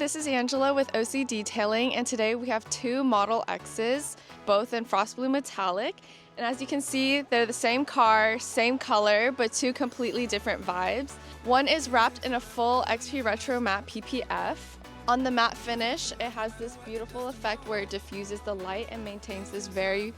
this is Angela with OC Detailing, and today we have two Model X's, both in Frost Blue Metallic. And as you can see, they're the same car, same color, but two completely different vibes. One is wrapped in a full XP Retro Matte PPF. On the matte finish, it has this beautiful effect where it diffuses the light and maintains this very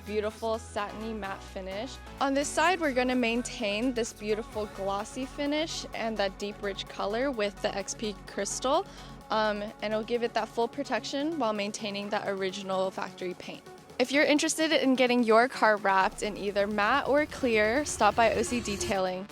beautiful satiny matte finish. On this side, we're going to maintain this beautiful glossy finish and that deep rich color with the XP crystal, and it'll give it that full protection while maintaining that original factory paint. If you're interested in getting your car wrapped in either matte or clear, stop by OC Detailing.